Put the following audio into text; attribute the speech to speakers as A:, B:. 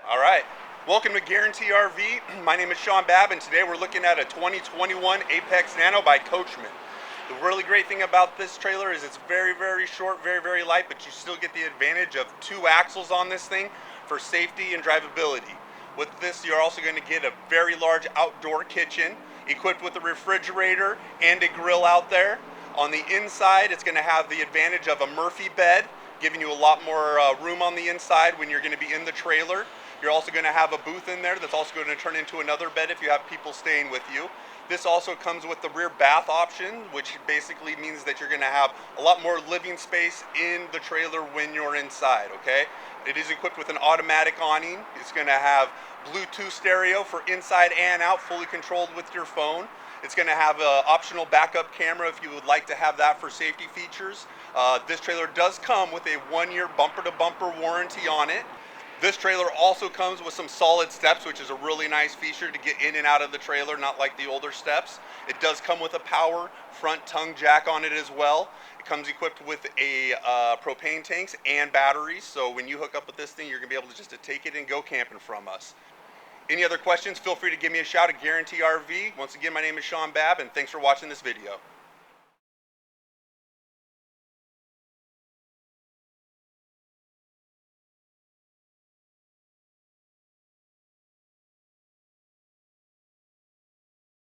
A: All right, welcome to Guaranty RV. My name is Sean.Babb, and today we're looking at a 2021 Apex Nano by Coachmen. The really great thing about this trailer is it's very short, very light, but you still get the advantage of 2 axles on this thing for safety and drivability. With this, you're also going to get a very large outdoor kitchen equipped with a refrigerator and a grill out there. On the inside, it's going to have the advantage of a Murphy bed, giving you a lot more room on the inside when you're going to be in the trailer. You're also going to have a booth in there that's also going to turn into another bed if you have people staying with you. This also comes with the rear bath option, which basically means that you're going to have a lot more living space in the trailer when you're inside, okay? It is equipped with an automatic awning. It's going to have Bluetooth stereo for inside and out, fully controlled with your phone. It's going to have an optional backup camera if you would like to have that for safety features. This trailer does come with a 1-year bumper-to-bumper warranty on it. This trailer also comes with some solid steps, which is a really nice feature to get in and out of the trailer, not like the older steps. It does come with a power front tongue jack on it as well. It comes equipped with a propane tanks and batteries, so when you hook up with this thing, you're going to be able to just take it and go camping from us. Any other questions, feel free to give me a shout at Guaranty RV. Once again, my name is Sean.Babb, and thanks for watching this video.